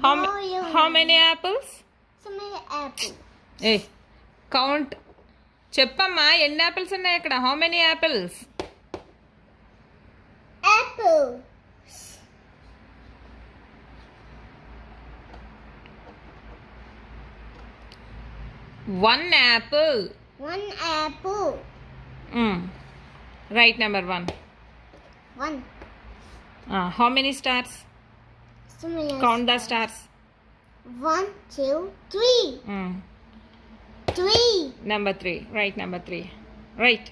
How many apples? So many apples. Hey, count. చెప్పమ్మా ఎన్ని apples ఉన్నాయి ఇక్కడ? How many apples? Apples. One apple. One apple. Right, number one. One. How many stars? So many. Count the stars. 1, 2, 3. 3. Number three. Right, number three. Right.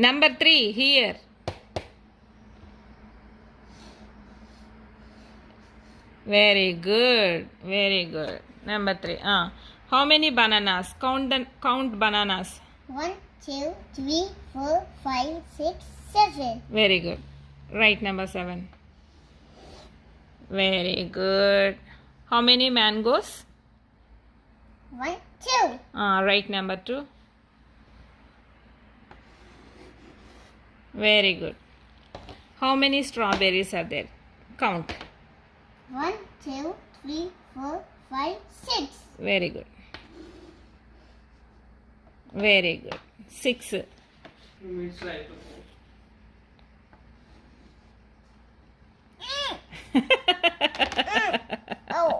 Number three, here. Very good. Very good. Number three. How many bananas? Count bananas. 1, 2, 3, 4, 5, 6, 7. Very good. Right, number seven. Very good. How many mangoes? 1, 2. Right, number two. Very good. How many strawberries are there? Count. 1, 2, 3, 4, 5, 6. Very good. Very good. 6. Oh.